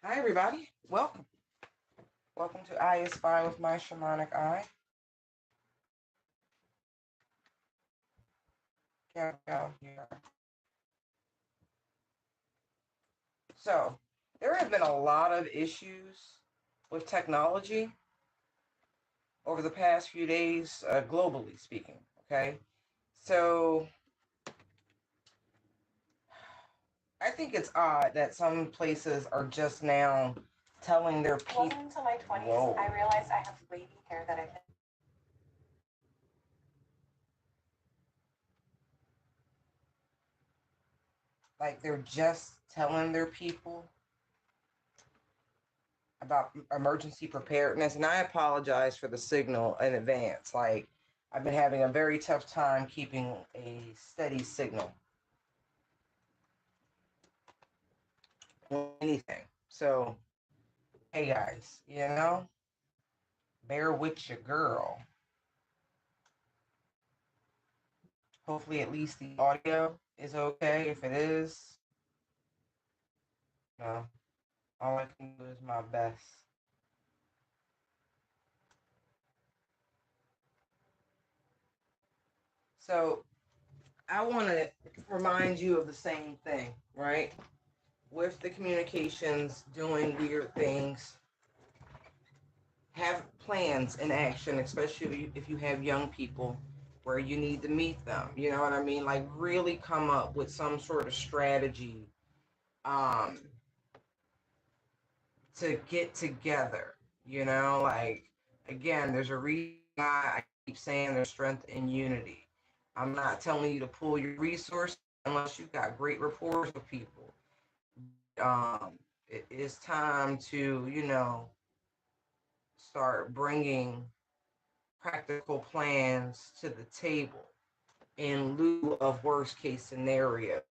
Hi, everybody. Welcome. Welcome to I Spy with my shamanic eye. Countdown here. So, there have been a lot of issues with technology over the past few days, globally speaking. Okay. So, I think it's odd that some places are just now telling their people. It wasn't until my 20s I realized I have wavy hair that I've been. Like, they're just telling their people about emergency preparedness, and I apologize for the signal in advance. Like, I've been having a very tough time keeping a steady signal on anything. So, hey guys, bear with your girl. Hopefully, at least the audio is okay. If it is, no, all I can do is my best. So, I want to remind you of the same thing, right? With the communications doing weird things, have plans in action, especially if you have young people where you need to meet them. You know what I mean? Like, really come up with some sort of strategy um, to get together. Like, again, there's a reason why I keep saying there's strength in unity. I'm not telling you to pull your resources unless you've got great rapport with people. It is time to, start bringing practical plans to the table in lieu of worst case scenario.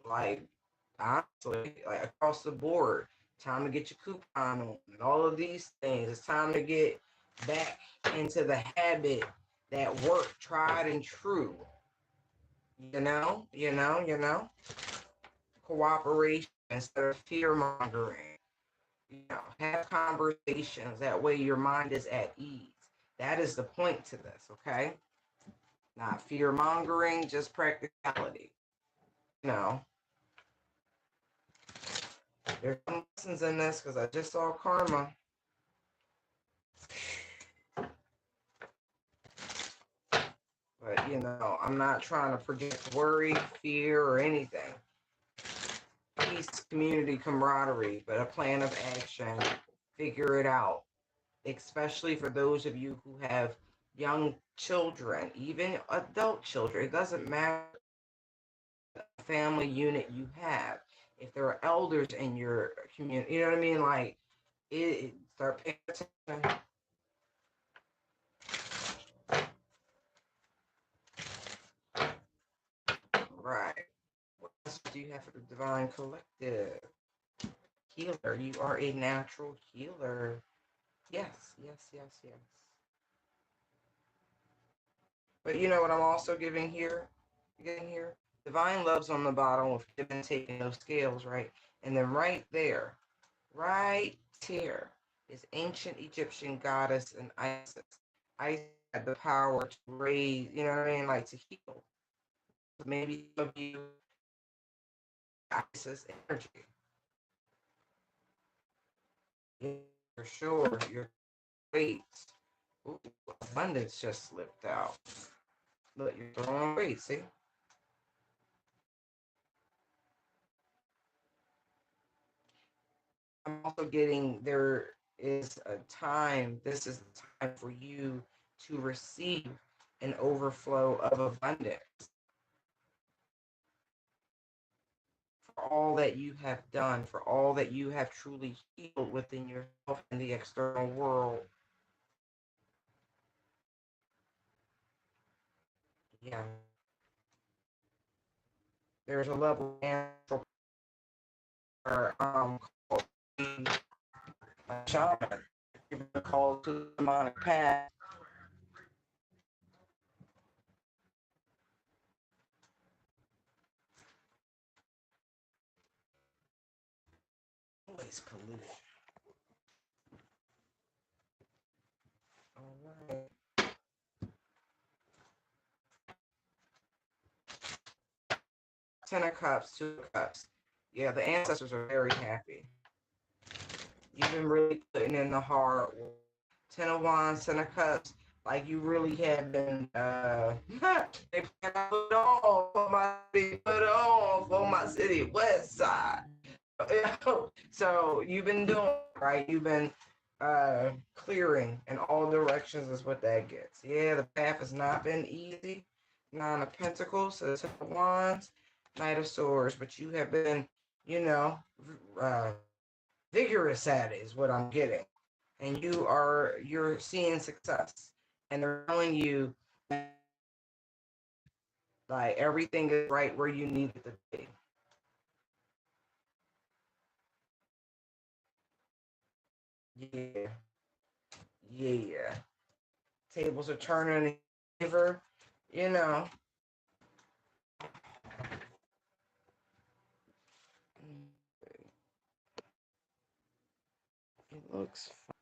Like, honestly, like across the board, time to get your coupon on and all of these things. It's time to get back into the habit that work tried and true. Cooperation instead of fear mongering. Have conversations. That way your mind is at ease. That is the point to this, okay? Not fear mongering, just practicality. You know, there's some lessons in this because I just saw karma. But, I'm not trying to project worry, fear, or anything. Peace, community, camaraderie, but a plan of action. Figure it out. Especially for those of you who have young children, even adult children. It doesn't matter the family unit you have. If there are elders in your community, you know what I mean? Like, start paying attention. Right. What else do you have for the Divine Collective? Healer. You are a natural healer. Yes, yes, yes, yes. But you know what I'm also giving here? Getting here? Divine love's on the bottom with give and taking those scales, right? And then right here, is ancient Egyptian goddess and Isis. Isis had the power to raise, you know what I mean? Like to heal. Maybe some of you, Isis energy. Yeah, for sure. Your weights. Ooh, abundance just slipped out. Look, you're throwing weight, see? I'm also getting there is a time, this is the time for you to receive an overflow of abundance for all that you have done, for all that you have truly healed within yourself and the external world. Yeah. There's a level of natural power called a shaman. You've been called to the demonic path. noise pollution. All right. 10 of Cups, 2 of Cups. Yeah, the ancestors are very happy. You've been really putting in the hard work. 10 of Wands, 10 of Cups. Like you really have been. They put on for my city, put on for my city, West Side. So you've been doing right. You've been clearing in all directions is what that gets. Yeah, the path has not been easy. 9 of Pentacles, so 10 of Wands, Knight of Swords, but you have been, you know, uh, vigorous at it is what I'm getting, and you're seeing success, and they're telling you like everything is right where you need it to be. Yeah, yeah. Tables are turning in favor, you know. It looks fun.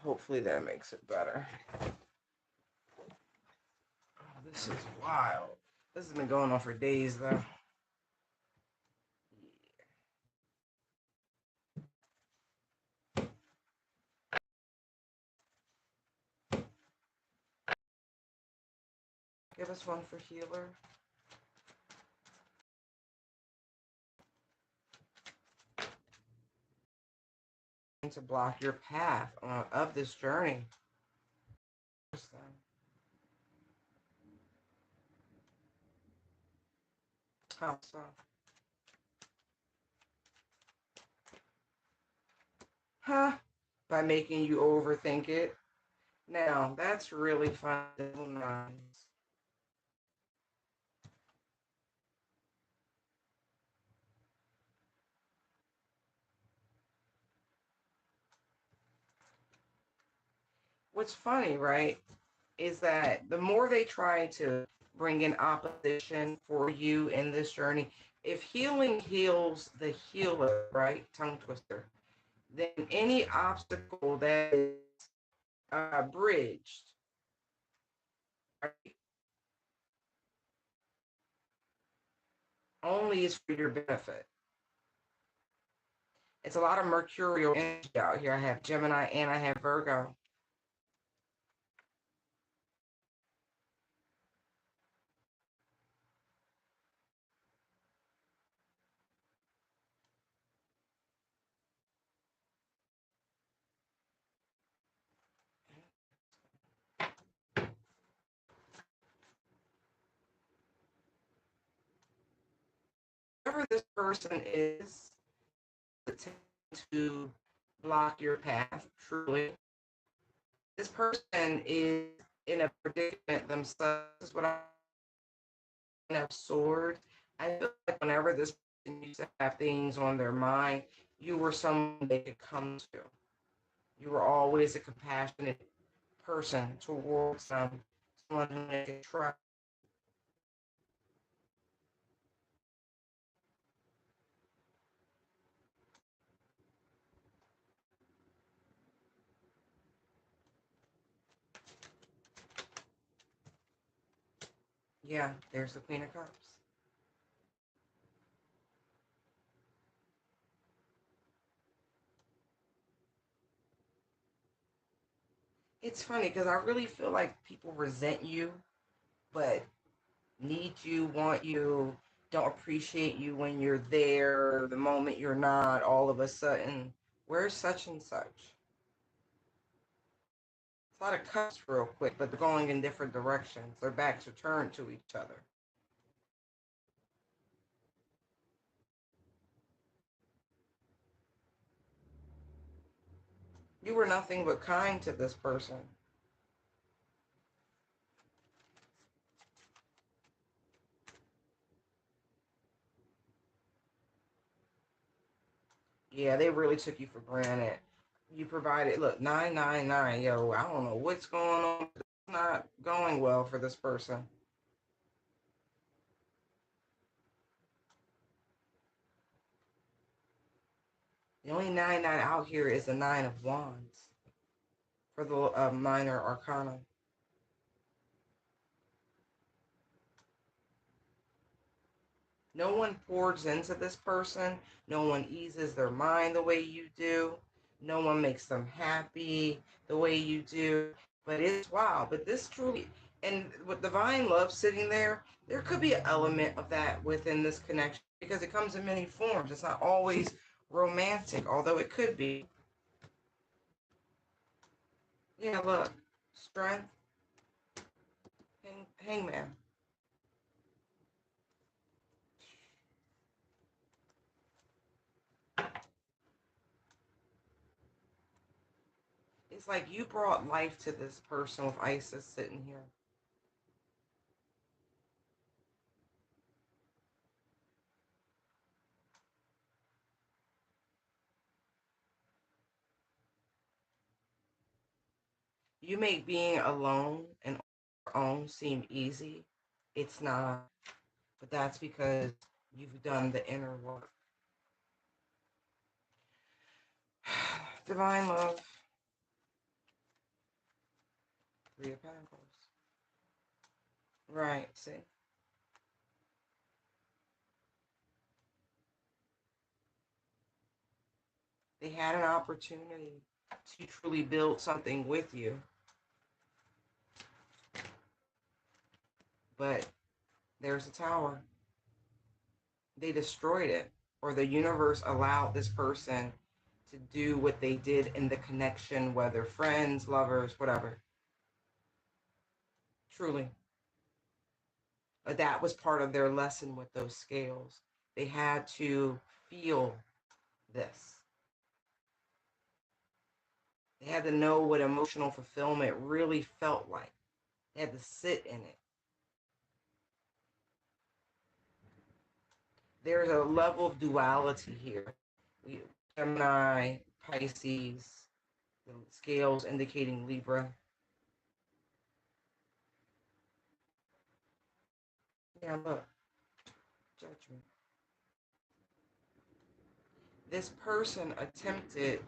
Hopefully that makes it better. Oh, this is wild. This has been going on for days though. Give us one for healer. To block your path of this journey. How so? Huh? By making you overthink it. Now, that's really fun. Nice. What's funny, right, is that the more they try to bring in opposition for you in this journey, if healing heals the healer, right, tongue twister, then any obstacle that is bridged, right, only is for your benefit. It's a lot of mercurial energy out here. I have Gemini and I have Virgo. Whoever this person is, to block your path, truly. This person is in a predicament themselves. This is what I have sword. I feel like whenever this person used to have things on their mind, you were someone they could come to. You were always a compassionate person towards them, someone who they could trust. Yeah, there's the Queen of Cups. It's funny because I really feel like people resent you, but need you, want you, don't appreciate you when you're there, the moment you're not, all of a sudden, where's such and such? It's a lot of cups real quick, but they're going in different directions. Their backs are turned to each other. You were nothing but kind to this person. Yeah, they really took you for granted. You provided, look, 999. Yo, I don't know what's going on. It's not going well for this person. The only 9 out here is the 9 of Wands for the minor arcana. No one pours into this person. No one eases their mind the way you do. No one makes them happy the way you do. But it's wow. But this truly, and with divine love sitting there could be an element of that within this connection because it comes in many forms. It's not always romantic, although it could be. Yeah, look, strength, hangman. It's like you brought life to this person with Isis sitting here. You make being alone and on your own seem easy. It's not, but that's because you've done the inner work. Divine love. 3 of Pentacles. Right, see? They had an opportunity to truly build something with you. But there's a tower. They destroyed it, or the universe allowed this person to do what they did in the connection, whether friends, lovers, whatever. Truly. But that was part of their lesson with those scales. They had to feel this. They had to know what emotional fulfillment really felt like. They had to sit in it. There's a level of duality here. Gemini, Pisces, the scales indicating Libra. Yeah, look. Judgment. This person attempted,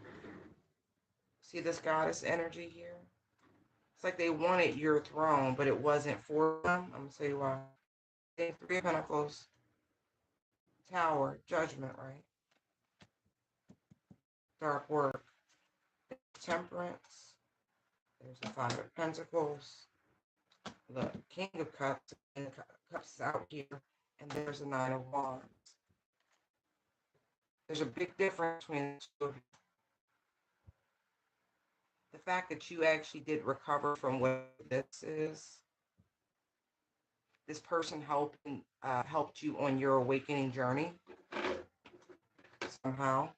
see this goddess energy here? It's like they wanted your throne, but it wasn't for them. I'm going to tell you why. 3 of Pentacles, Tower, Judgment, right? Dark work, Temperance. There's the 5 of Pentacles, the King of Cups, and the Cups is out here, and there's the 9 of Wands. There's a big difference between the two of you. The fact that you actually did recover from what this is. This person helped you on your awakening journey. Somehow,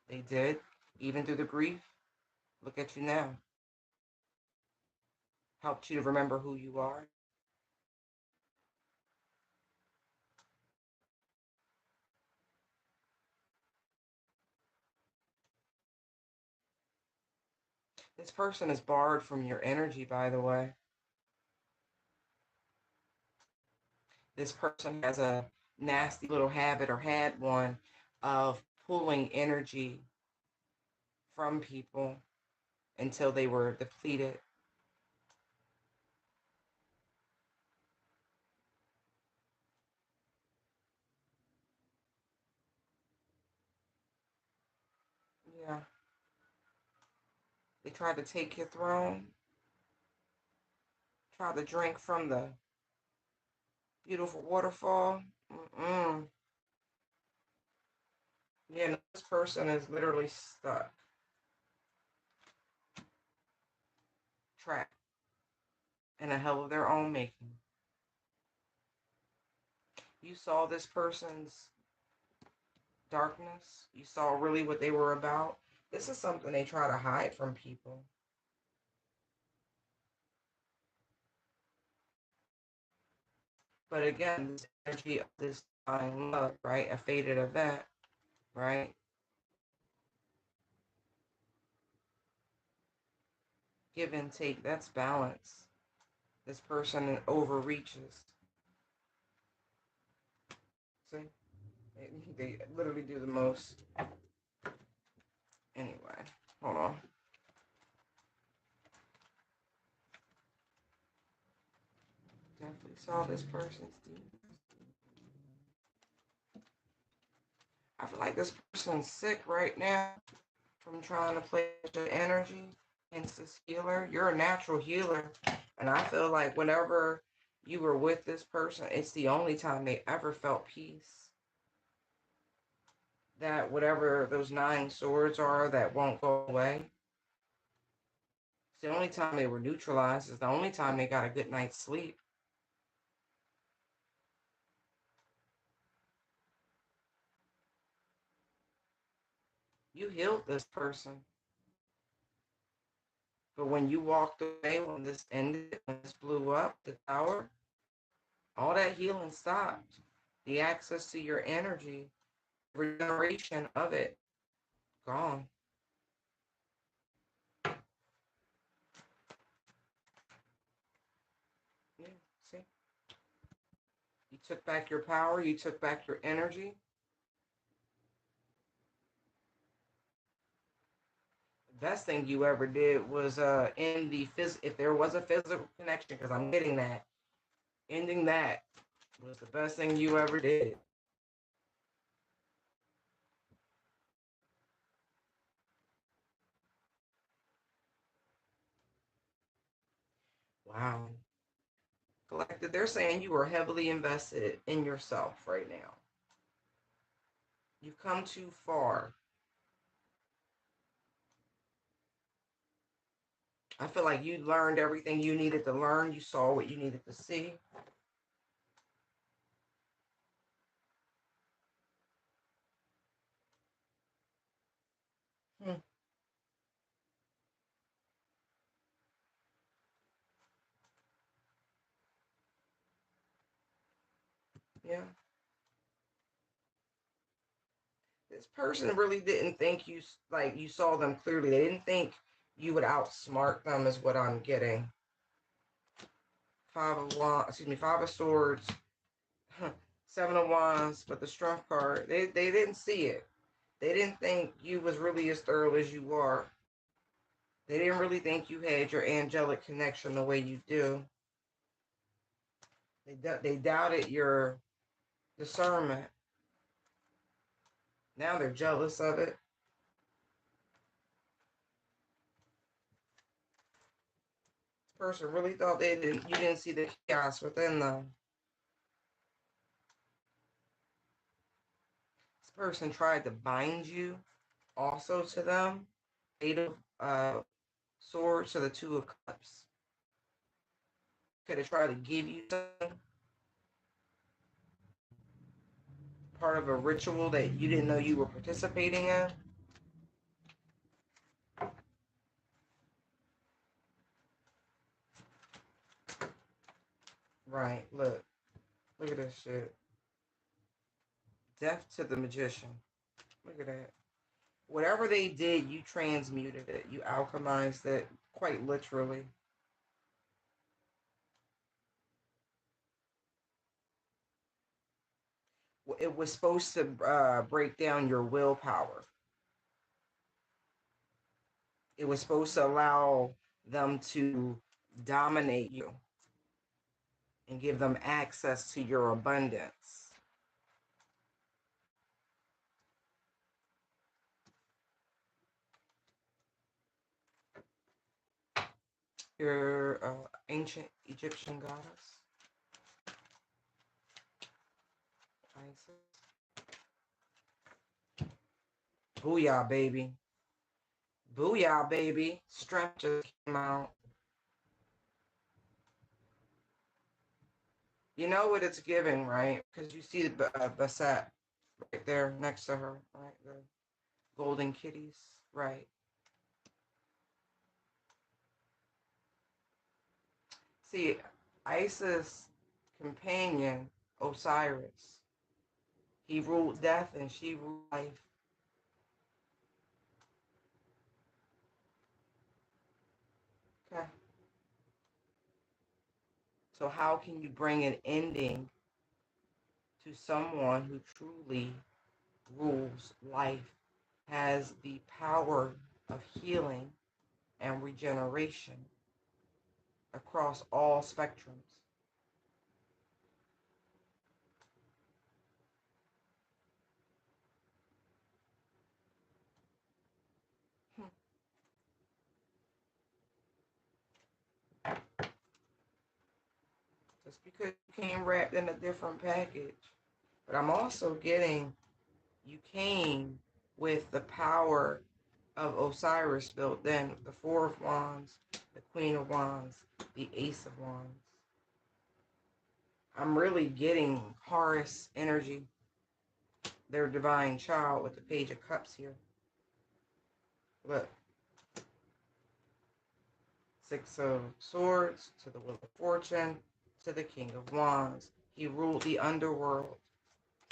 they did, even through the grief. Look at you now. Helped you to remember who you are. This person is barred from your energy, by the way. This person has a nasty little habit, or had one, of pulling energy from people until they were depleted. Yeah. They tried to take your throne, tried to drink from the beautiful waterfall. Mm-mm. Yeah, no, this person is literally stuck, trapped in a hell of their own making. You saw this person's darkness. You saw really what they were about. This is something they try to hide from people. But again, this energy of this divine love, right? A fated event, right? Give and take, that's balance. This person overreaches. See? They literally do the most. Anyway, hold on. Definitely saw this person's demons. I feel like this person's sick right now from trying to play with the energy. Hence this healer. You're a natural healer. And I feel like whenever you were with this person, it's the only time they ever felt peace. That whatever those 9 swords are that won't go away. It's the only time they were neutralized. It's the only time they got a good night's sleep. You healed this person. But when you walked away, when this ended, when this blew up, the tower, all that healing stopped. The access to your energy, regeneration of it, gone. Yeah, see? You took back your power, you took back your energy. The best thing you ever did was end the if there was a physical connection, because I'm getting that. Ending that was the best thing you ever did. Wow. Collected, they're saying you are heavily invested in yourself right now. You've come too far. I feel like you learned everything you needed to learn. You saw what you needed to see. Yeah. This person really didn't think you saw them clearly. They didn't think you would outsmart them is what I'm getting. 5 of swords, 7 of wands, but the strength card, they didn't see it. They didn't think you was really as thorough as you are. They didn't really think you had your angelic connection the way you do. They doubted your discernment. Now they're jealous of it. This person really thought you didn't see the chaos within them. This person tried to bind you also to them. 8 of swords to the 2 of cups. Could have tried to give you something. Part of a ritual that you didn't know you were participating in. Right, look at this shit. Death to the magician. Look at that. Whatever they did, you transmuted it. You alchemized it, quite literally. It was supposed to break down your willpower. It was supposed to allow them to dominate you and give them access to your abundance. Your ancient Egyptian goddess. Isis. Booyah, baby. Booyah, baby. Strength just came out. You know what it's giving, right? Because you see the Basset right there next to her, right? The golden kitties, right? See, Isis' companion, Osiris, he ruled death and she ruled life. Okay. So how can you bring an ending to someone who truly rules life has the power of healing and regeneration across all spectrums. Just because you came wrapped in a different package. But I'm also getting you came with the power of Osiris built in, the Four of Wands, the Queen of Wands, the Ace of Wands. I'm really getting Horus energy, their divine child, with the Page of Cups here. Look. Six of Swords to the Wheel of Fortune to the King of Wands. He ruled the underworld.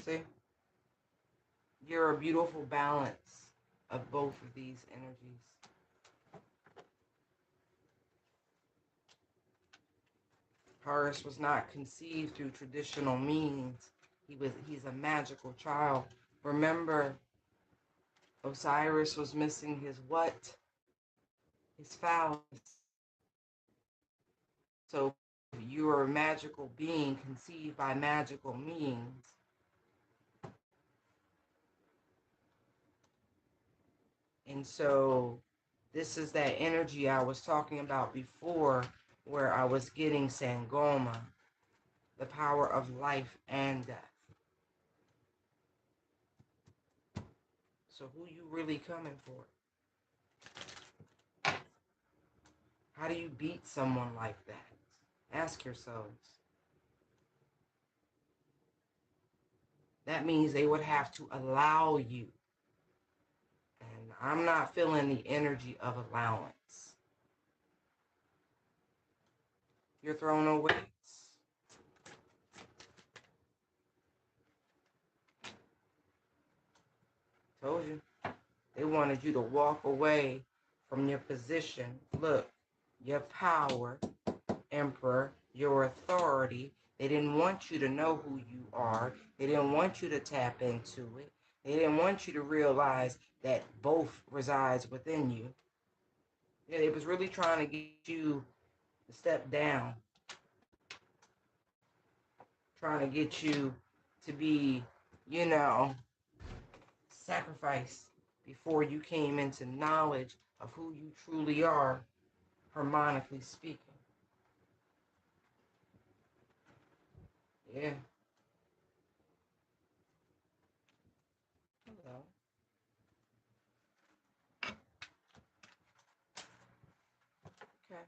See? You're a beautiful balance of both of these energies. Horus was not conceived through traditional means. He's a magical child. Remember, Osiris was missing his what? His phallus. So you are a magical being conceived by magical means. And so this is that energy I was talking about before, where I was getting Sangoma, the power of life and death. So who you really coming for? How do you beat someone like that? Ask yourselves. That means they would have to allow you. And I'm not feeling the energy of allowance. You're throwing away. Told you. They wanted you to walk away from your position. Look, your power, Emperor, your authority. They didn't want you to know who you are. They didn't want you to tap into it. They didn't want you to realize that both resides within you. Yeah, it was really trying to get you to step down. Trying to get you to be, sacrificed before you came into knowledge of who you truly are, harmonically speaking. Yeah. Hello. Okay.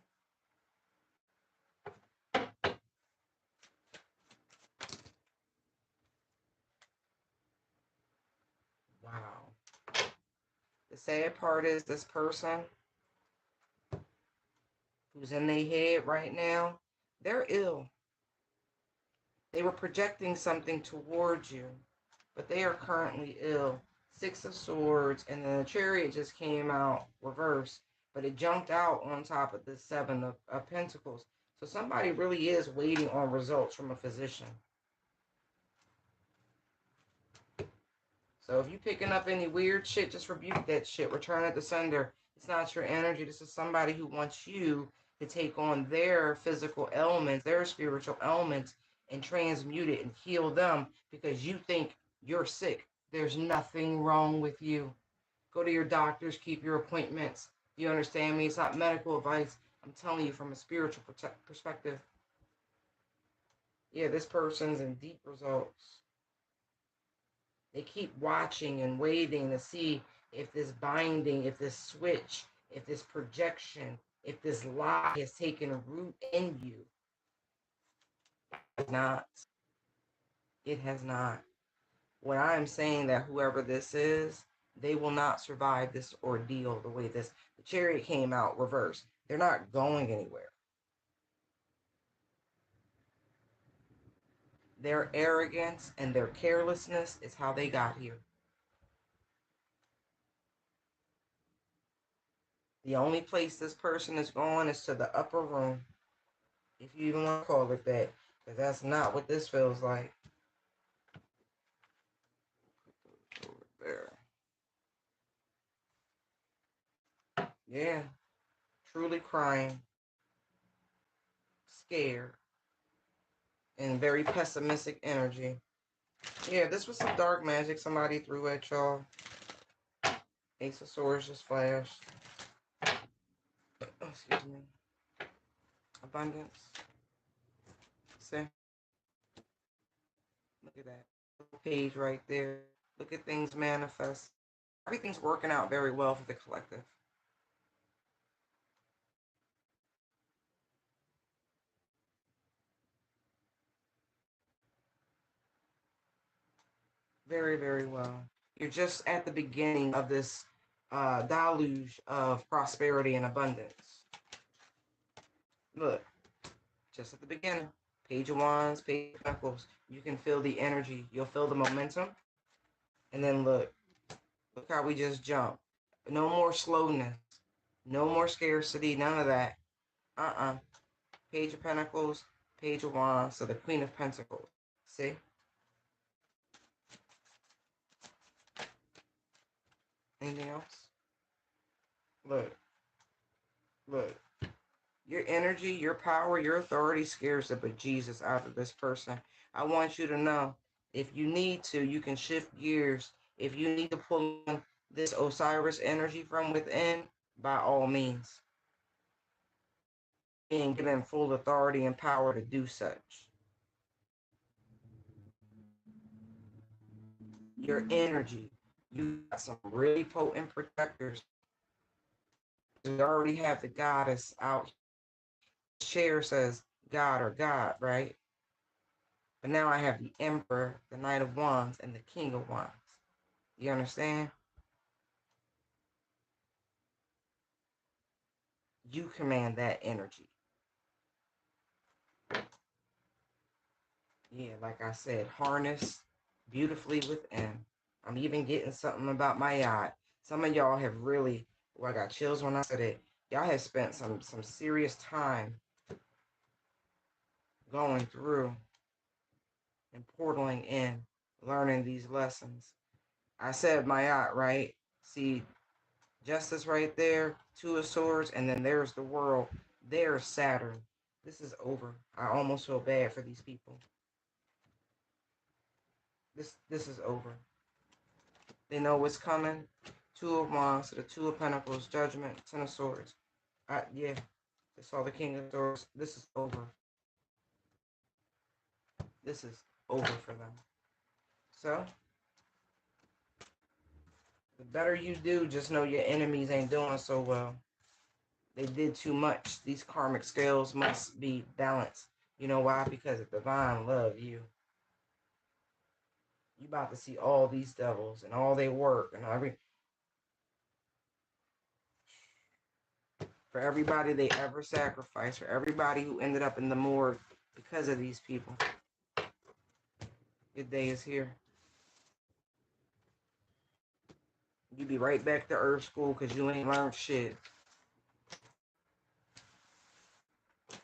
Wow. The sad part is this person who's in their head right now, they're ill. They were projecting something towards you, but they are currently ill. Six of Swords, and then the Chariot just came out reversed, but it jumped out on top of the Seven of Pentacles. So somebody really is waiting on results from a physician. So if you're picking up any weird shit, just rebuke that shit. Return it to sender. It's not your energy. This is somebody who wants you to take on their physical ailments, their spiritual ailments, and transmute it and heal them because you think you're sick. There's nothing wrong with you. Go to your doctors. Keep your appointments. You understand me? It's not medical advice. I'm telling you from a spiritual perspective. Yeah, this person's in deep results. They keep watching and waiting to see if this binding, if this switch, if this projection, if this lie has taken root in you. It has not. It has not. When I am saying that whoever this is, they will not survive this ordeal the way the Chariot came out reversed. They're not going anywhere. Their arrogance and their carelessness is how they got here. The only place this person is going is to the upper room, if you even want to call it that, because that's not what this feels like. Over there. Yeah, truly crying, scared, and very pessimistic energy. Yeah, this was some dark magic somebody threw at y'all. Ace of Swords just flashed. Oh, excuse me. Abundance. See? Look at that. Little page right there. Look at things manifest. Everything's working out very well for the collective. Very, very well. You're just at the beginning of this deluge of prosperity and abundance. Look, just at the beginning. Page of Wands, Page of Pentacles. You can feel the energy. You'll feel the momentum. And then look how we just jump. No more slowness. No more scarcity. None of that. Page of Pentacles, Page of Wands, so the Queen of Pentacles. See? Anything else? Look. Look. Your energy, your power, your authority scares the bejesus out of this person. I want you to know, if you need to, you can shift gears. If you need to pull in this Osiris energy from within, by all means. Being given full authority and power to do such. Your energy. You got some really potent protectors. You already have the goddess out. Chair says God or God, right? But now I have the Emperor, the Knight of Wands, and the King of Wands. You understand? You command that energy. Yeah, like I said, harness beautifully within. I'm even getting something about my yacht. Some of y'all have really, well, I got chills when I said it. Y'all have spent some serious time going through and portaling in, learning these lessons. I said my yacht, right? See, Justice right there, Two of Swords, and then there's the World. There's Saturn. This is over. I almost feel bad for these people. This is over. They know what's coming. Two of Wands to the Two of Pentacles, Judgment, Ten of Swords. Yeah, they saw the King of Swords. This is over. This is over for them. So, the better you do, just know your enemies ain't doing so well. They did too much. These karmic scales must be balanced. You know why? Because the divine love you. You about to see all these devils and all they work and for everybody they ever sacrificed, for everybody who ended up in the morgue because of these people. Your day is here. You be right back to Earth School because you ain't learned shit.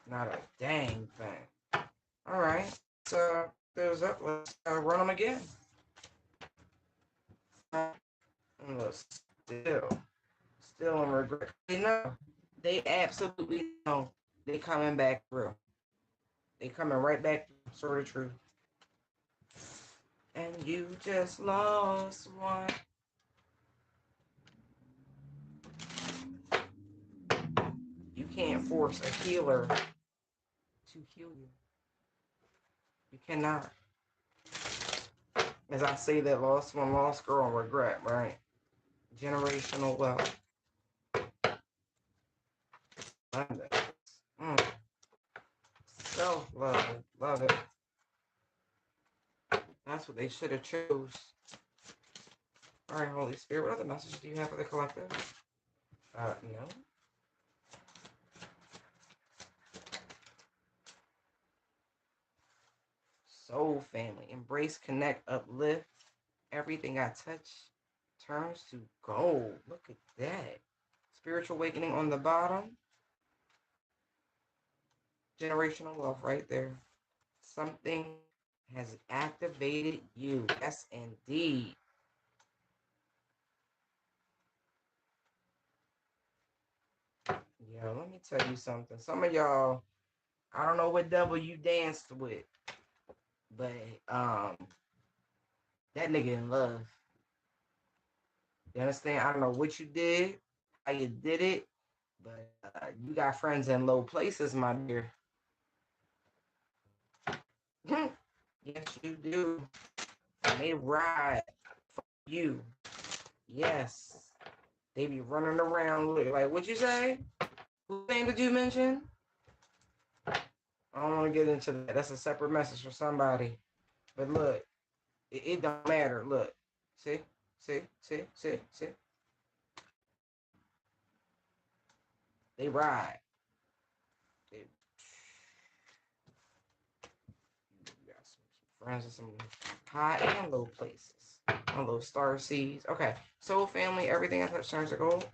Not a dang thing. All right. So there's up. Let's run them again. And let's still in regret. They know. They absolutely know they coming back through. They coming right back to sort of truth. And you just lost one. You can't force a healer to heal you. You cannot. As I say that lost one, lost girl, regret, right? Generational wealth. Self-love. Love it. That's what they should have chose. All right, Holy Spirit, what other message do you have for the collective? No. Soul family. Embrace, connect, uplift. Everything I touch turns to gold. Look at that. Spiritual awakening on the bottom. Generational wealth right there. Something has activated you. Yes, indeed. Yo, let me tell you something. Some of y'all, I don't know what devil you danced with, but that nigga in love. You understand? I don't know what you did, how you did it, but you got friends in low places, my dear. Yes, you do. And they ride for you. Yes. They be running around like, what you say? Whose name did you mention? I don't want to get into that. That's a separate message for somebody. But look, it don't matter. Look. See? See? They ride. They got some friends in some high and low places. On those star seeds. Okay. Soul family, everything I touch turns to gold.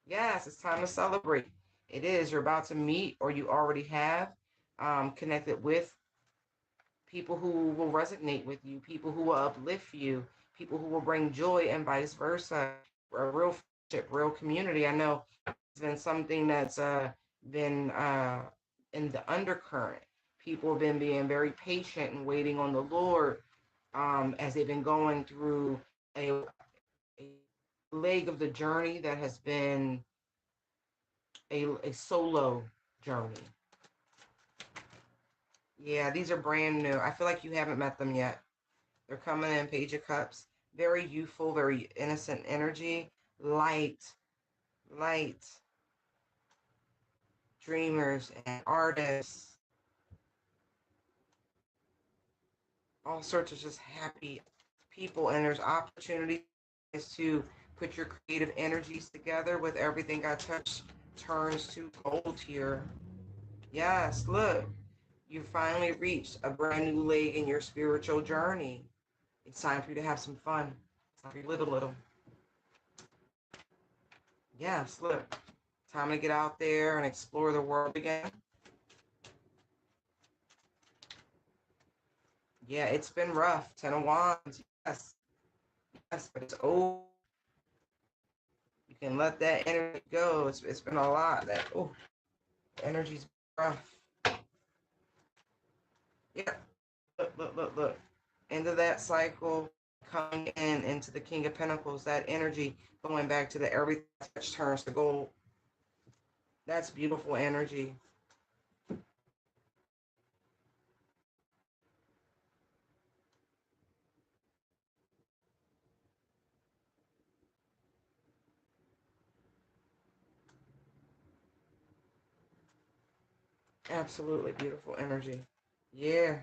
Yes, it's time to celebrate. It is. You're about to meet, or you already have connected with people who will resonate with you, people who will uplift you, people who will bring joy, and vice versa. A real friendship, real community. I know it's been something that's been in the undercurrent. People have been being very patient and waiting on the Lord as they've been going through a leg of the journey that has been a solo journey. Yeah, these are brand new. I feel like you haven't met them yet. They're coming in, Page of Cups. Very youthful, very innocent energy. Light dreamers and artists. All sorts of just happy people. And there's opportunities to put your creative energies together with everything I touch turns to gold here. Yes, look. You finally reached a brand new leg in your spiritual journey. It's time for you to have some fun. It's time for you to live a little. Yes, look. Time to get out there and explore the world again. Yeah, it's been rough. Ten of Wands. Yes. Yes, but it's over. You can let that energy go. It's been a lot. That energy's rough. Yeah. Look. Into that cycle, coming into the King of Pentacles, that energy going back to the everything that turns to gold. That's beautiful energy. Absolutely beautiful energy. Yeah.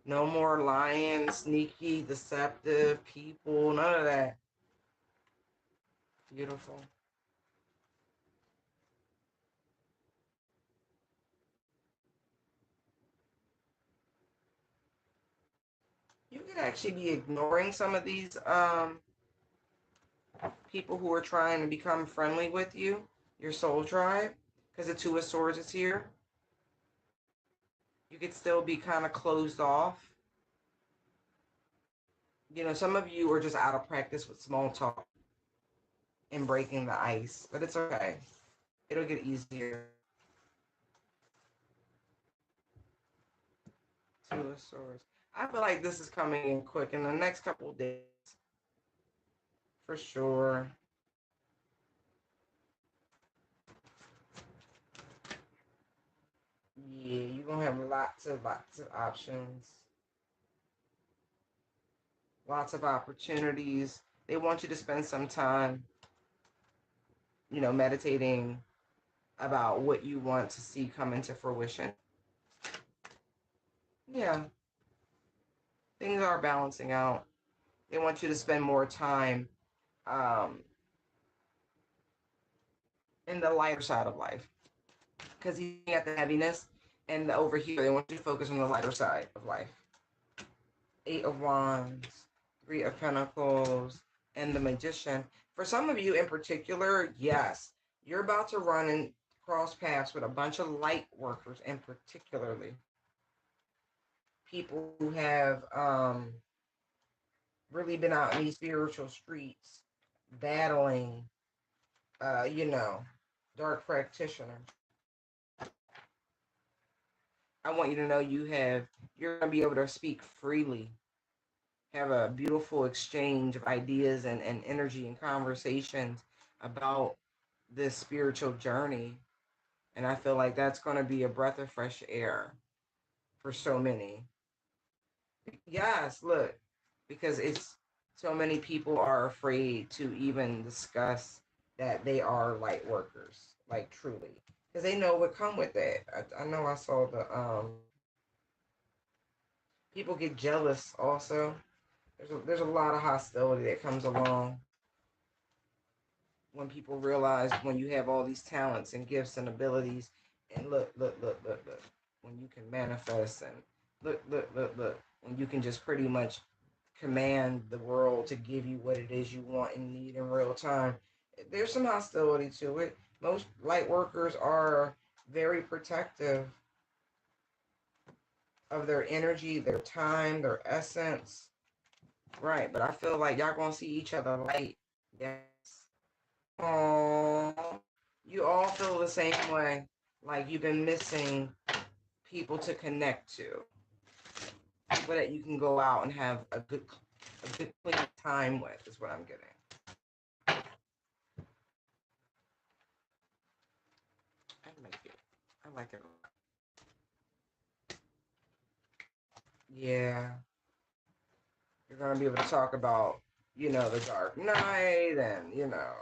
No more lying, sneaky, deceptive people. None of that. Beautiful. You could actually be ignoring some of these people who are trying to become friendly with you, your soul tribe, because the Two of Swords is here. You could still be kind of closed off. You know, some of you are just out of practice with small talk and breaking the ice, but it's okay. It'll get easier. Two of Swords. I feel like this is coming in quick in the next couple of days, for sure. Yeah, you're gonna have lots of options, lots of opportunities. They want you to spend some time, meditating about what you want to see come into fruition. Yeah, things are balancing out. They want you to spend more time um, in the lighter side of life, because you got the heaviness, and over here they want you to focus on the lighter side of life. Eight of Wands, Three of Pentacles, and the Magician. For some of you in particular, yes, you're about to run and cross paths with a bunch of light workers, and particularly people who have really been out in these spiritual streets battling you know, dark practitioner. I want you to know you're going to be able to speak freely, have a beautiful exchange of ideas and energy and conversations about this spiritual journey. And I feel like that's going to be a breath of fresh air for so many. Yes, look, because it's so many people are afraid to even discuss that they are light workers, like truly, because they know what come with that. I know I saw the people get jealous also. There's a lot of hostility that comes along when people realize when you have all these talents and gifts and abilities, and look, when you can manifest and look, when you can just pretty much command the world to give you what it is you want and need in real time. There's some hostility to it. Most light workers are very protective of their energy, their time, their essence. Right, but I feel like y'all gonna see each other light. Yes. Oh, you all feel the same way. Like you've been missing people to connect to, people that you can go out and have a good clean time with. Is what I'm getting. I like it. I like it. Yeah, you're gonna be able to talk about, the Dark Knight and the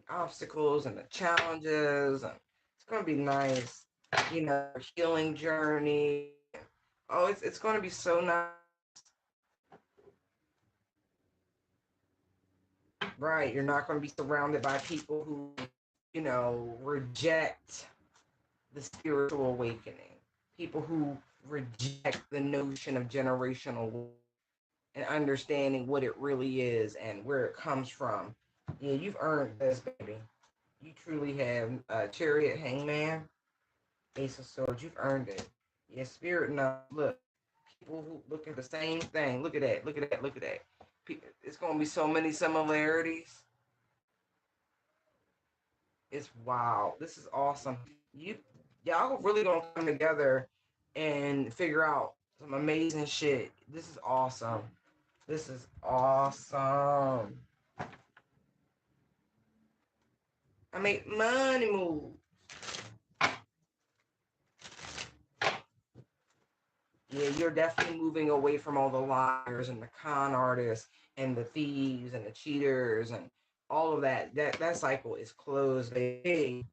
obstacles and the challenges, and it's gonna be nice. Healing journey. Oh, it's gonna be so nice. Right, you're not gonna be surrounded by people who, reject the spiritual awakening. People who reject the notion of generational wealth and understanding what it really is and where it comes from. Yeah, you've earned this, baby. You truly have. Chariot, Hangman, Ace of Swords. You've earned it. Yeah, Spirit. Now, look, people who look at the same thing. Look at that. Look at that. Look at that. It's gonna be so many similarities. It's wow. This is awesome. Y'all really gonna come together and figure out some amazing shit. This is awesome. This is awesome. I make money move. Yeah, you're definitely moving away from all the liars and the con artists and the thieves and the cheaters and all of that. That cycle is closed, baby.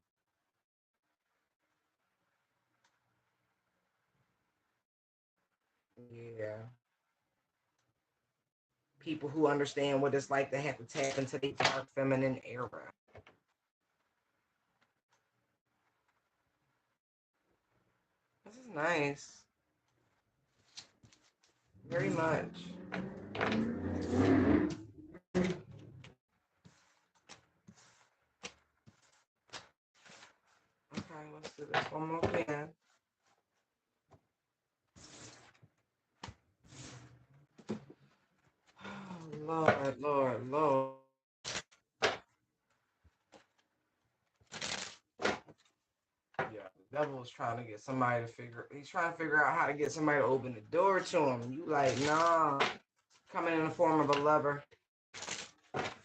Yeah. People who understand what it's like to have to tap into the dark feminine era. This is nice. Very much. Okay, let's do this one more again. Oh, Lord, Lord, Lord. Yeah, the devil is trying to get somebody to he's trying to figure out how to get somebody to open the door to him. You like, nah, coming in the form of a lover.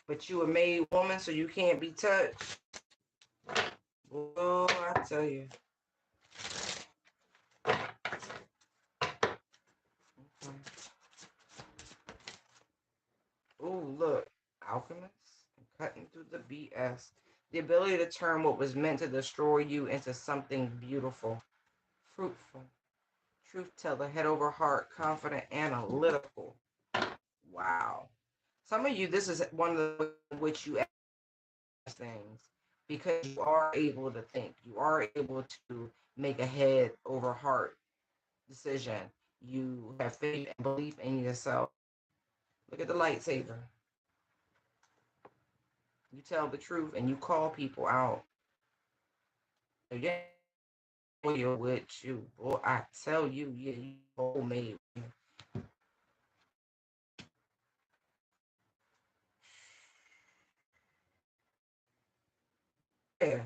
But you a made woman, so you can't be touched. Oh, I tell you. Okay. Oh, look, alchemist and cutting through the BS. The ability to turn what was meant to destroy you into something beautiful, fruitful, truth teller, head over heart, confident, analytical. Wow. Some of you, this is one of the which you ask things because you are able to think. You are able to make a head over heart decision. You have faith and belief in yourself. Look at the lightsaber. You tell the truth and you call people out. Yeah, you're with you. Boy, I tell you, yeah, you homemade. Yeah.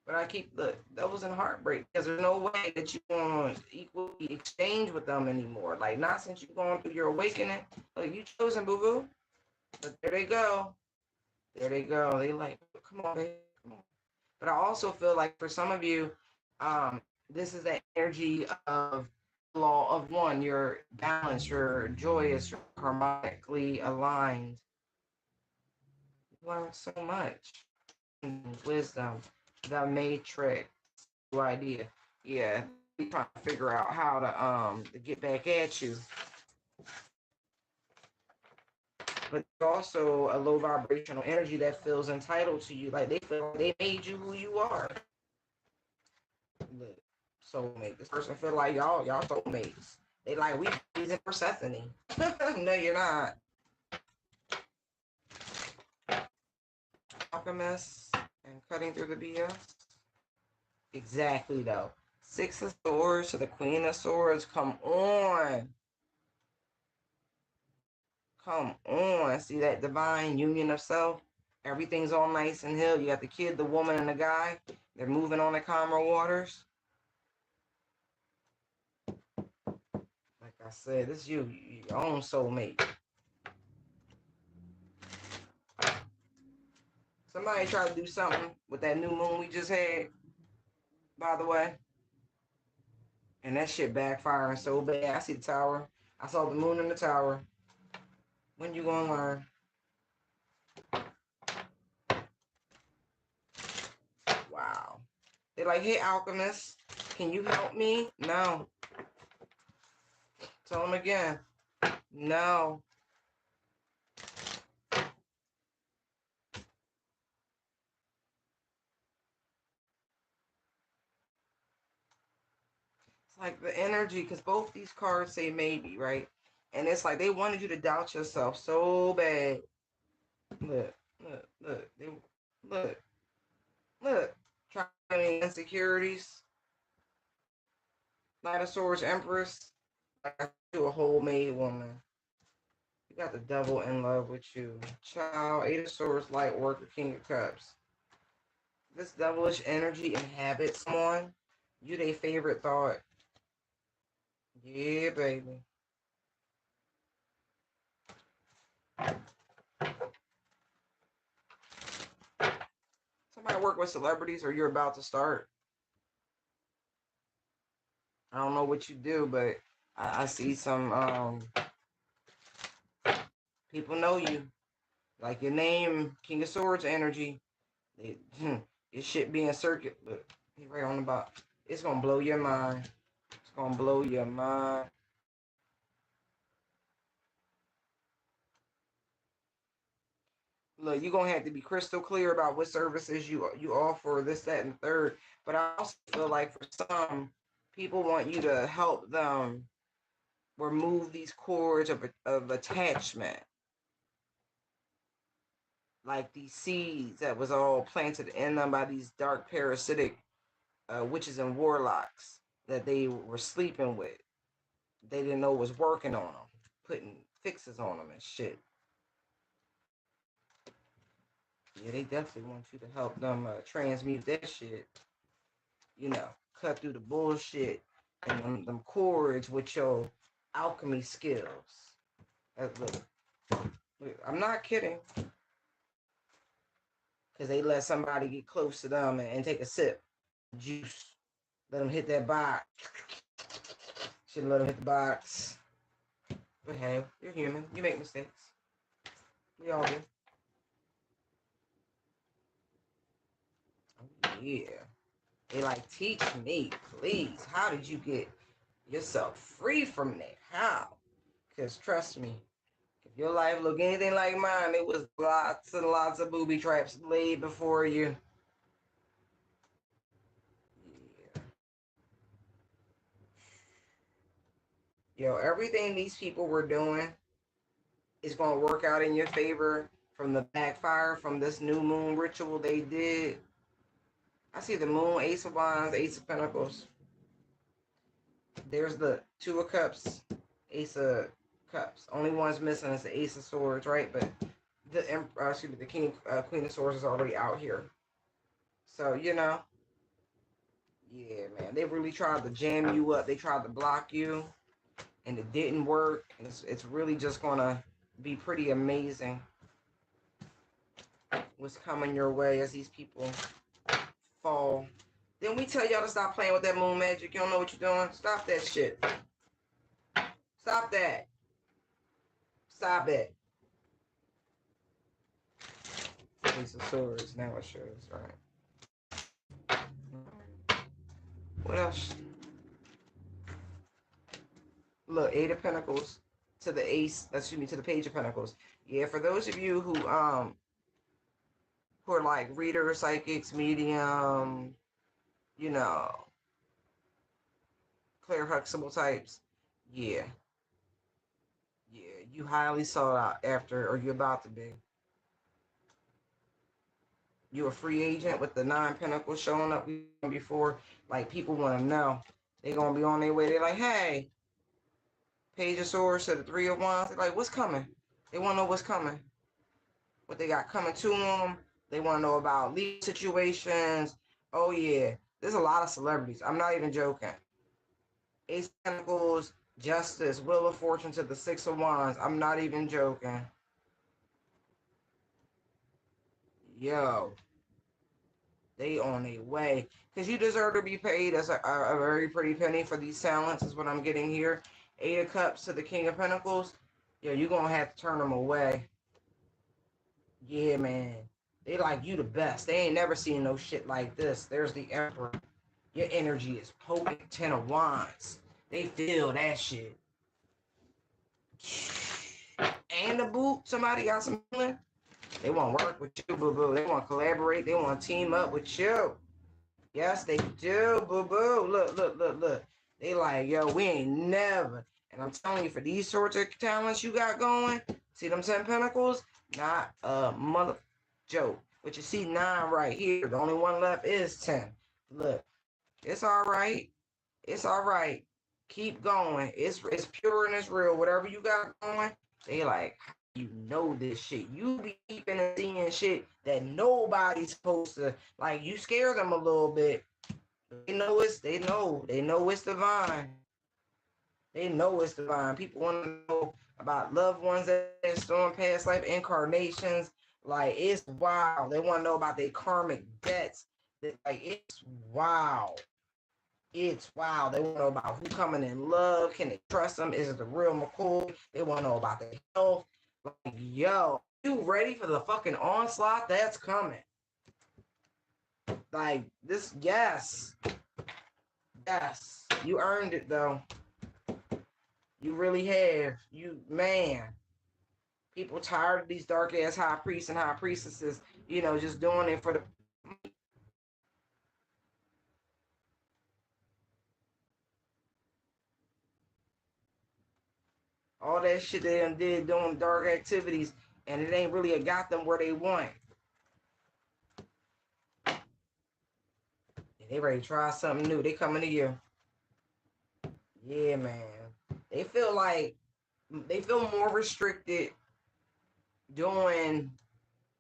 But I keep the devils in heartbreak because there's no way that you want to equally exchange with them anymore. Like, not since you've gone through your awakening. Like, you chosen, boo boo. But there they go. There they go. They like, come on, baby. Come on. But I also feel like for some of you, this is the energy of law of one. You're balanced, you're joyous, you're harmonically aligned. You learn so much. Wisdom, the matrix, new idea. Yeah, we trying to figure out how to get back at you. But also a low vibrational energy that feels entitled to you. Like they feel like they made you who you are. Look, soulmate. This person feel like y'all soulmates. They like we in Persephone. No, you're not. Alchemist and cutting through the BS. Exactly though. Six of Swords to the Queen of Swords. Come on. Come on. See that divine union of self? Everything's all nice and hill. You got the kid, the woman, and the guy. They're moving on the calmer waters. Like I said, this is you, your own soulmate. Somebody tried to do something with that new moon we just had, by the way. And that shit backfiring so bad. I see the tower. I saw the moon in the tower. When you gonna learn? Wow. They're like, hey, alchemist, can you help me? No. Tell them again. No. It's like the energy, because both these cards say maybe, right? And it's like they wanted you to doubt yourself so bad. Look, look. Look. Trying insecurities. Knight of Swords, Empress. I do a whole maid woman. You got the devil in love with you. Child, Eight of Swords, light worker, King of Cups. This devilish energy inhabits someone. You their favorite thought. Yeah, baby. Somebody work with celebrities or you're about to start. I don't know what you do, but I see some people know you. Like your name, King of Swords energy. Your shit being circuit, but he right on the box. It's gonna blow your mind. It's gonna blow your mind. Look, you're gonna have to be crystal clear about what services you offer, this, that, and third. But I also feel like for some people want you to help them remove these cords of attachment. Like these seeds that was all planted in them by these dark parasitic witches and warlocks that they were sleeping with. They didn't know was working on them, putting fixes on them and shit. Yeah, they definitely want you to help them transmute that shit. You know, cut through the bullshit and them cords with your alchemy skills. Look, I'm not kidding. Because they let somebody get close to them and take a sip. Juice. Let them hit that box. Shouldn't let them hit the box. But hey, you're human. You make mistakes. We all do. Oh, yeah. They like, teach me, please. How did you get yourself free from that? How? Because trust me, if your life looked anything like mine, it was lots and lots of booby traps laid before you. Yeah. Yo, everything these people were doing is going to work out in your favor from the backfire from this new moon ritual they did. I see the moon, Ace of Wands, Ace of Pentacles. There's the Two of Cups, Ace of Cups. Only one's missing is the Ace of Swords, right? But the King, Queen of Swords is already out here. So, you know, yeah, man, they really tried to jam you up. They tried to block you, and it didn't work. And it's really just going to be pretty amazing what's coming your way as these people fall. Then we tell y'all to stop playing with that moon magic. You don't know what you're doing. Stop that shit. Stop that. Stop it. Ace of Swords. Now it shows, right? What else? Look, Eight of Pentacles to the Ace. Excuse me, to the Page of Pentacles. Yeah, for those of you who are like readers, psychics, medium, you know, clairhuxable types. Yeah. Yeah, you highly sought out after, or you're about to be. You a free agent with the 9 Pentacles showing up before. Like, people want to know. They're going to be on their way. They're like, hey, Page of Swords to the 3 of Wands. They're like, what's coming? They want to know what's coming. What they got coming to them. They want to know about legal situations. Oh, yeah. There's a lot of celebrities. I'm not even joking. Ace of Pentacles, Justice, Wheel of Fortune to the 6 of Wands. I'm not even joking. Yo. They on their way. Because you deserve to be paid as a very pretty penny for these talents is what I'm getting here. 8 of Cups to the King of Pentacles. Yeah, you're going to have to turn them away. Yeah, man. They like you the best. They ain't never seen no shit like this. There's the Emperor. Your energy is potent. 10 of Wands. They feel that shit. And the boot. Somebody got some feeling. They want to work with you, boo-boo. They want to collaborate. They want to team up with you. Yes, they do, boo-boo. Look, look, look, look. They like, yo, we ain't never. And I'm telling you, for these sorts of talents you got going, see them 10 Pentacles? Not a mother joke. But you see 9 right here. The only one left is 10. Look, it's all right. It's all right. Keep going. It's pure and it's real. Whatever you got going, they like, you know this shit. You be keeping and seeing shit that nobody's supposed to. Like, you scare them a little bit. They know it's divine. They know it's divine. People want to know about loved ones that storm past life incarnations. Like, it's wild. They want to know about their karmic debts. Like, it's wild. It's wild. They want to know about who coming in love. Can they trust them? Is it the real McCoy? They want to know about their health. Like, yo, you ready for the fucking onslaught that's coming? Like, this, yes. Yes. You earned it, though. You really have. You, man. People tired of these dark-ass high priests and high priestesses, you know, just doing it for the... all that shit they done did doing dark activities, and it ain't really got them where they want. And they ready to try something new. They coming to you. Yeah, man. They feel more restricted doing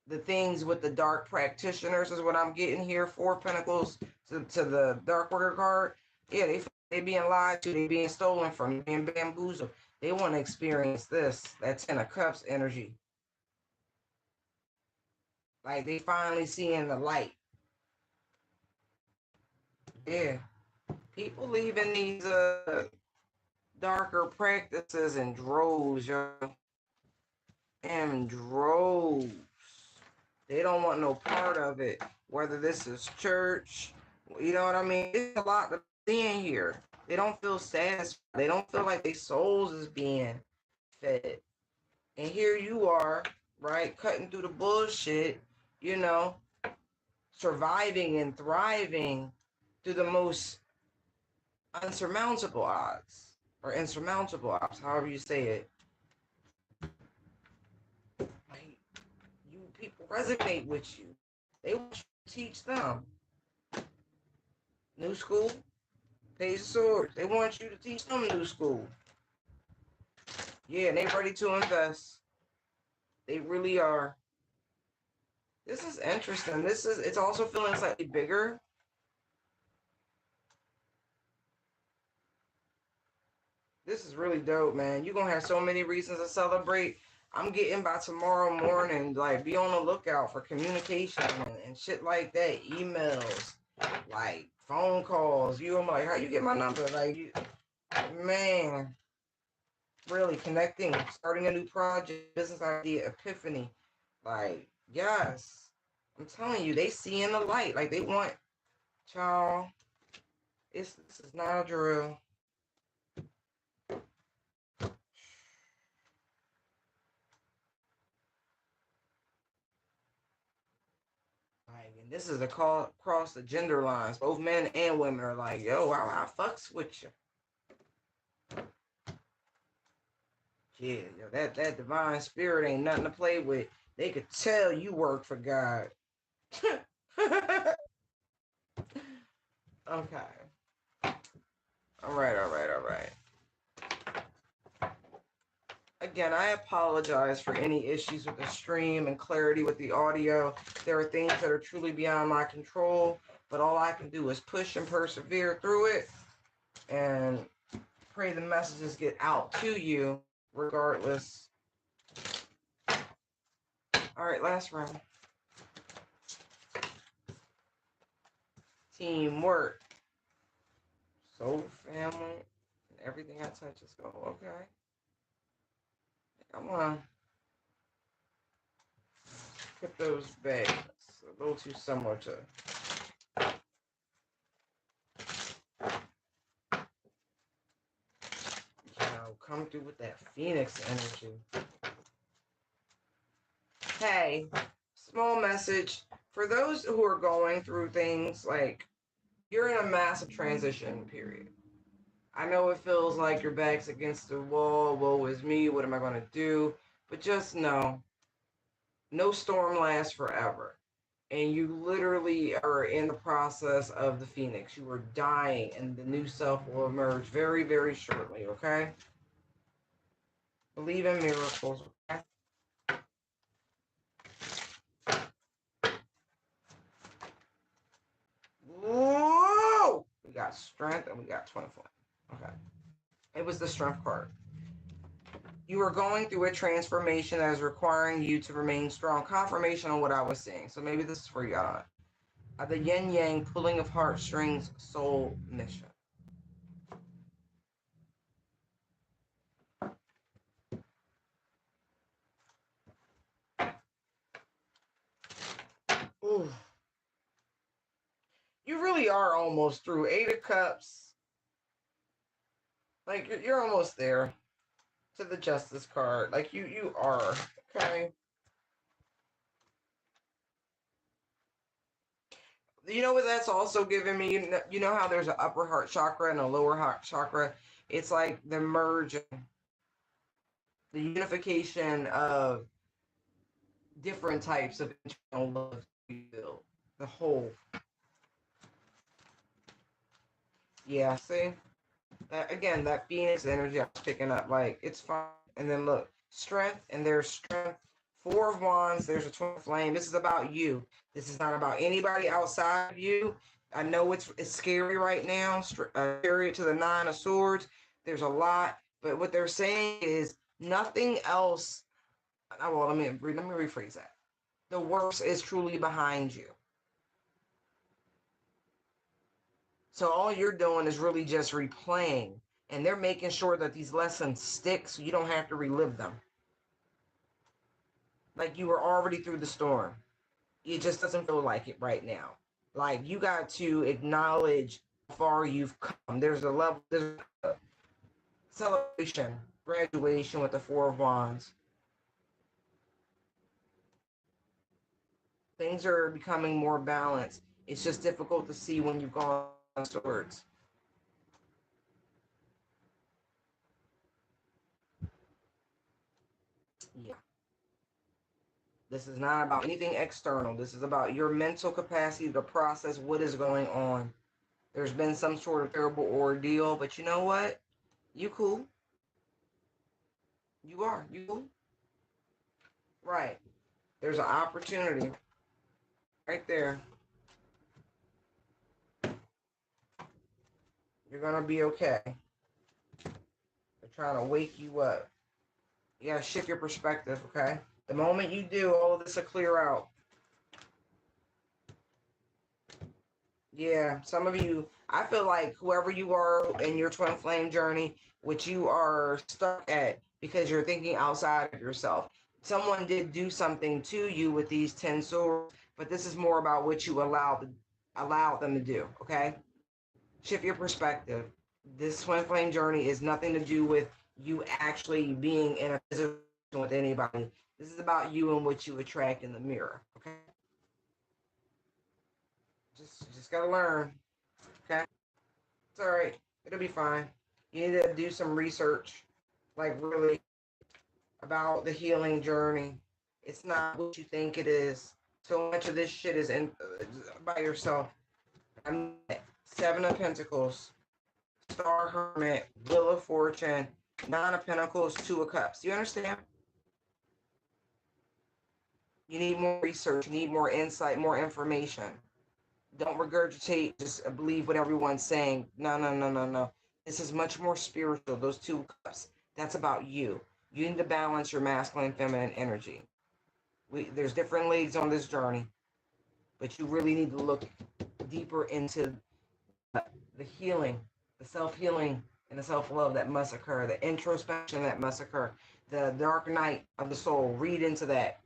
the things with the dark practitioners is what I'm getting here. 4 Pentacles to the Dark Worker card. Yeah, they being lied to. They being stolen from. Being bamboozled. They want to experience this. That 10 of Cups energy. Like, they finally seeing the light. Yeah. People leaving these darker practices in droves, yo. In droves. They don't want no part of it. Whether this is church, you know what I mean? There's a lot to see in here. They don't feel satisfied. They don't feel like their souls is being fed. And here you are, right, cutting through the bullshit, you know, surviving and thriving through the most unsurmountable odds, or insurmountable odds, however you say it. Like, you people resonate with you. They want you to teach them. New school, Page of Swords. They want you to teach them new school. Yeah, and they ready to invest. They really are. This is interesting. It's also feeling slightly bigger. This is really dope, man. You're gonna have so many reasons to celebrate. I'm getting by tomorrow morning, like be on the lookout for communication and shit like that, emails, like phone calls. I'm like, how you get my number? Like man, really connecting, starting a new project, business idea, epiphany. Like, yes. I'm telling you, they see in the light. Like they want y'all. This is not a drill. Like, and this is a call across the gender lines. Both men and women are like, yo, I fucks with you. Yeah, yo, that divine spirit ain't nothing to play with. They could tell you work for God. Okay. All right. Again, I apologize for any issues with the stream and clarity with the audio. There are things that are truly beyond my control, but all I can do is push and persevere through it and pray the messages get out to you regardless. All right, last round. Teamwork. Soul, family, and everything I touch is gold. Okay. I want to put those back. It's a little too similar to. Come through with that Phoenix energy. Hey, small message for those who are going through things like you're in a massive transition period. I know it feels like your back's against the wall. Woe is me. What am I going to do? But just know, no storm lasts forever. And you literally are in the process of the Phoenix. You are dying, and the new self will emerge very, very shortly, okay? Believe in miracles, okay? Whoa! We got strength and we got 24. Okay. It was the strength card. You are going through a transformation that is requiring you to remain strong. Confirmation on what I was saying. So maybe this is for you. I don't know. The yin yang pulling of heartstrings soul mission. Ooh. You really are almost through. 8 of Cups. Like you're almost there to the Justice card. Like you are. Okay. You know what that's also giving me? You know how there's an upper heart chakra and a lower heart chakra? It's like the merging, the unification of different types of internal love you feel. The whole. Yeah, see? That again, that Phoenix energy I was picking up, like it's fine. And then look, strength, and there's strength. 4 of Wands, there's a twin flame. This is about you. This is not about anybody outside of you. I know it's scary right now. Chariot to the 9 of Swords. There's a lot, but what they're saying is nothing else. Oh, well, let me rephrase that. The worst is truly behind you. So all you're doing is really just replaying, and they're making sure that these lessons stick so you don't have to relive them. Like you were already through the storm. It just doesn't feel like it right now. Like you got to acknowledge how far you've come. There's a celebration, graduation with the 4 of Wands. Things are becoming more balanced. It's just difficult to see when you've gone on swords. Yeah. This is not about anything external. This is about your mental capacity to process what is going on. There's been some sort of terrible ordeal, but you know what? You cool. You are. You cool. Right. There's an opportunity. Right there. You're going to be okay. They're trying to wake you up. You got to shift your perspective, okay? The moment you do, all of this will clear out. Yeah, some of you, I feel like whoever you are in your twin flame journey, which you are stuck at because you're thinking outside of yourself. Someone did do something to you with these 10 swords, but this is more about what you allow them to do, okay? Shift your perspective. This twin flame journey is nothing to do with you actually being in a position with anybody. This is about you and what you attract in the mirror, okay? Just gotta learn. Okay. It's all right. It'll be fine. You need to do some research, like really, about the healing journey. It's not what you think it is. So much of this shit is in by yourself. I'm Seven of Pentacles, Star Hermit, Wheel of Fortune, Nine of Pentacles, Two of Cups. You understand? You need more research. You need more insight, more information. Don't regurgitate, just believe what everyone's saying. No, no, no, no, no. This is much more spiritual. Those two cups, that's about you. You need to balance your masculine and feminine energy. There's different leagues on this journey, but you really need to look deeper into the healing, the self-healing, and the self-love that must occur, the introspection that must occur, the dark night of the soul. Read into that.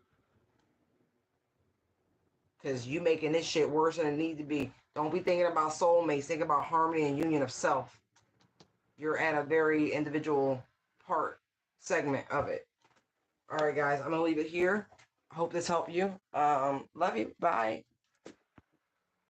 Because you making this shit worse than it needs to be. Don't be thinking about soulmates. Think about harmony and union of self. You're at a very individual segment of it. All right, guys. I'm going to leave it here. I hope this helped you. Love you. Bye.